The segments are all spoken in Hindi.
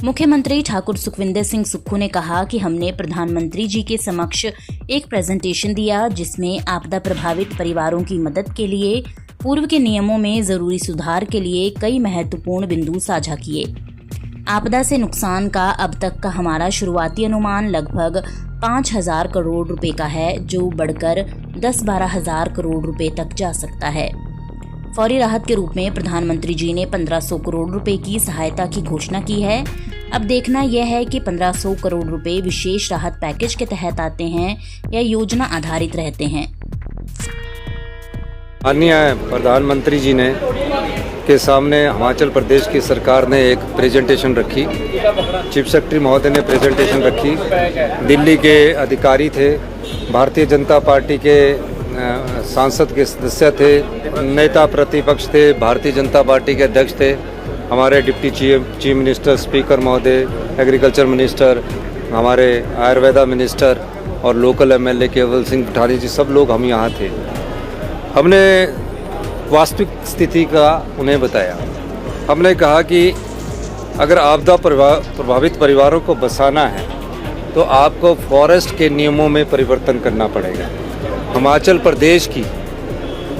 मुख्यमंत्री ठाकुर सुखविंदर सिंह सुक्खू ने कहा कि हमने प्रधानमंत्री जी के समक्ष एक प्रेजेंटेशन दिया जिसमें आपदा प्रभावित परिवारों की मदद के लिए पूर्व के नियमों में जरूरी सुधार के लिए कई महत्वपूर्ण बिंदु साझा किए। आपदा से नुकसान का अब तक का हमारा शुरुआती अनुमान लगभग 5,000 करोड़ रुपए का है, जो बढ़कर 10-12 हज़ार करोड़ रुपए तक जा सकता है। फौरी राहत के रूप में प्रधानमंत्री जी ने 1500 करोड़ रुपए की सहायता की घोषणा की है। अब देखना यह है कि 1500 करोड़ रुपए विशेष राहत पैकेज के तहत आते हैं या योजना आधारित रहते हैं। माननीय प्रधानमंत्री जी ने के सामने हिमाचल प्रदेश की सरकार ने एक प्रेजेंटेशन रखी। चीफ सेक्रेटरी महोदय ने प्रेजेंटेशन रखी। दिल्ली के अधिकारी थे, भारतीय जनता पार्टी के सांसद के सदस्य थे, नेता प्रतिपक्ष थे, भारतीय जनता पार्टी के अध्यक्ष थे, हमारे डिप्टी चीफ मिनिस्टर, स्पीकर महोदय, एग्रीकल्चर मिनिस्टर, हमारे आयुर्वेदा मिनिस्टर और लोकल एमएलए केवल सिंह पठानी जी, सब लोग हम यहाँ थे। हमने वास्तविक स्थिति का उन्हें बताया। हमने कहा कि अगर आपदा प्रभावित परिवारों को बसाना है तो आपको फॉरेस्ट के नियमों में परिवर्तन करना पड़ेगा। हिमाचल प्रदेश की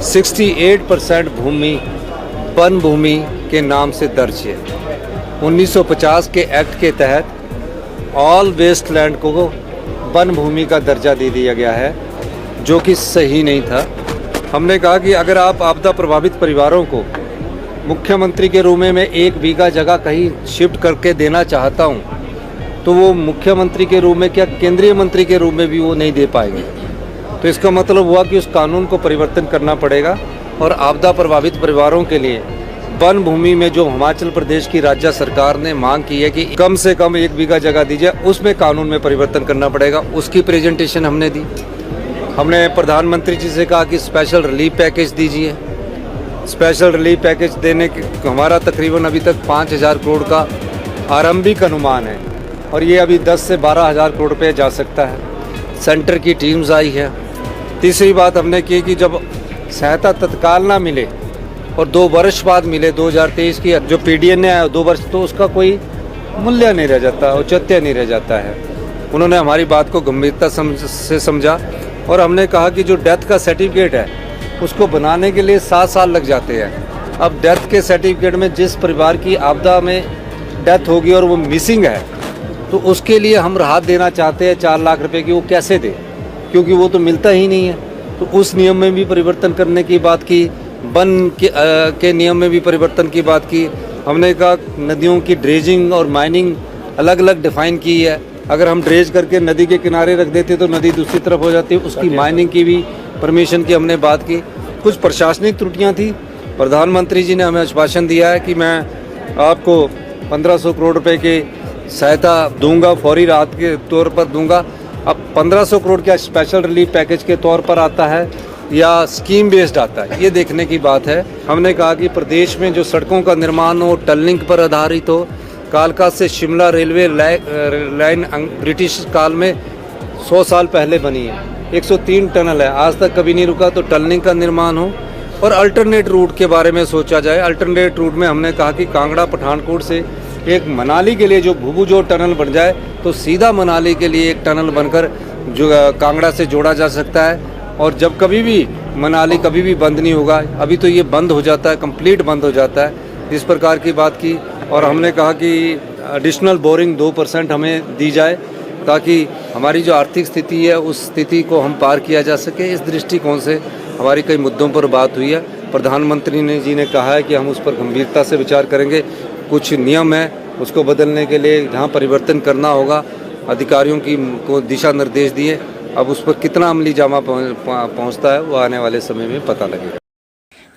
68% भूमि वन भूमि के नाम से दर्ज है। 1950 के एक्ट के तहत ऑल वेस्ट लैंड को वन भूमि का दर्जा दे दिया गया है, जो कि सही नहीं था। हमने कहा कि अगर आप आपदा प्रभावित परिवारों को मुख्यमंत्री के रूप में 1 बीघा जगह कहीं शिफ्ट करके देना चाहता हूं, तो वो मुख्यमंत्री के रूप में क्या केंद्रीय मंत्री के रूप में भी वो नहीं दे पाएंगे। तो इसका मतलब हुआ कि उस कानून को परिवर्तन करना पड़ेगा और आपदा प्रभावित परिवारों के लिए वन भूमि में जो हिमाचल प्रदेश की राज्य सरकार ने मांग की है कि कम से कम 1 बीघा जगह दीजिए, उसमें कानून में परिवर्तन करना पड़ेगा। उसकी प्रेजेंटेशन हमने दी। हमने प्रधानमंत्री जी से कहा कि स्पेशल रिलीफ पैकेज दीजिए। स्पेशल रिलीफ पैकेज देने के हमारा तकरीबन अभी तक 5,000 करोड़ का आरंभिक अनुमान है और ये अभी 10 से 12 हज़ार करोड़ रुपये जा सकता है। सेंटर की टीम्स आई है। तीसरी बात हमने की कि जब सहायता तत्काल ना मिले और 2 वर्ष बाद मिले, 2023 की जो पीडीएन ने आया 2 वर्ष, तो उसका कोई मूल्य नहीं रह जाता, औचित्य नहीं रह जाता है। उन्होंने हमारी बात को गंभीरता से समझा और हमने कहा कि जो डेथ का सर्टिफिकेट है उसको बनाने के लिए 7 साल लग जाते हैं। अब डेथ के सर्टिफिकेट में जिस परिवार की आपदा में डेथ होगी और वो मिसिंग है, तो उसके लिए हम राहत देना चाहते हैं 4 लाख रुपए की। वो कैसे दे, क्योंकि वो तो मिलता ही नहीं है। तो उस नियम में भी परिवर्तन करने की बात की, वन के नियम में भी परिवर्तन की बात की। हमने कहा नदियों की ड्रेजिंग और माइनिंग अलग अलग डिफाइन की है। अगर हम ड्रेज करके नदी के किनारे रख देते तो नदी दूसरी तरफ हो जाती है। उसकी माइनिंग की भी परमिशन की हमने बात की। कुछ प्रशासनिक त्रुटियां थी। प्रधानमंत्री जी ने हमें आश्वासन दिया है कि मैं आपको 1500 करोड़ रुपए की सहायता दूंगा, फौरी राहत के तौर पर दूंगा। अब 1500 करोड़ क्या स्पेशल रिलीफ पैकेज के तौर पर आता है या स्कीम बेस्ड आता है, ये देखने की बात है। हमने कहा कि प्रदेश में जो सड़कों का निर्माण हो, टनलिंग पर आधारित हो। कालका से शिमला रेलवे लाइन ब्रिटिश काल में 100 साल पहले बनी है। 103 टनल है, आज तक कभी नहीं रुका। तो टनलिंग का निर्माण हो और अल्टरनेट रूट के बारे में सोचा जाए। अल्टरनेट रूट में हमने कहा कि कांगड़ा पठानकोट से एक मनाली के लिए जो भुभुजोर टनल बन जाए, तो सीधा मनाली के लिए एक टनल बनकर जो कांगड़ा से जोड़ा जा सकता है। और जब कभी भी मनाली कभी भी बंद नहीं होगा, अभी तो ये बंद हो जाता है, कंप्लीट बंद हो जाता है। इस प्रकार की बात की। और हमने कहा कि एडिशनल बोरिंग 2% हमें दी जाए, ताकि हमारी जो आर्थिक स्थिति है उस स्थिति को हम पार किया जा सके। इस दृष्टिकोण से हमारी कई मुद्दों पर बात हुई है। प्रधानमंत्री जी ने कहा है कि हम उस पर गंभीरता से विचार करेंगे। कुछ नियम है उसको बदलने के लिए जहाँ परिवर्तन करना होगा, अधिकारियों को दिशा निर्देश दिए। अब उस पर कितना अमली जामा पहुँचता है वो आने वाले समय में पता लगेगा।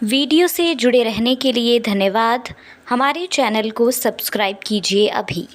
वीडियो से जुड़े रहने के लिए धन्यवाद। हमारे चैनल को सब्सक्राइब कीजिए अभी।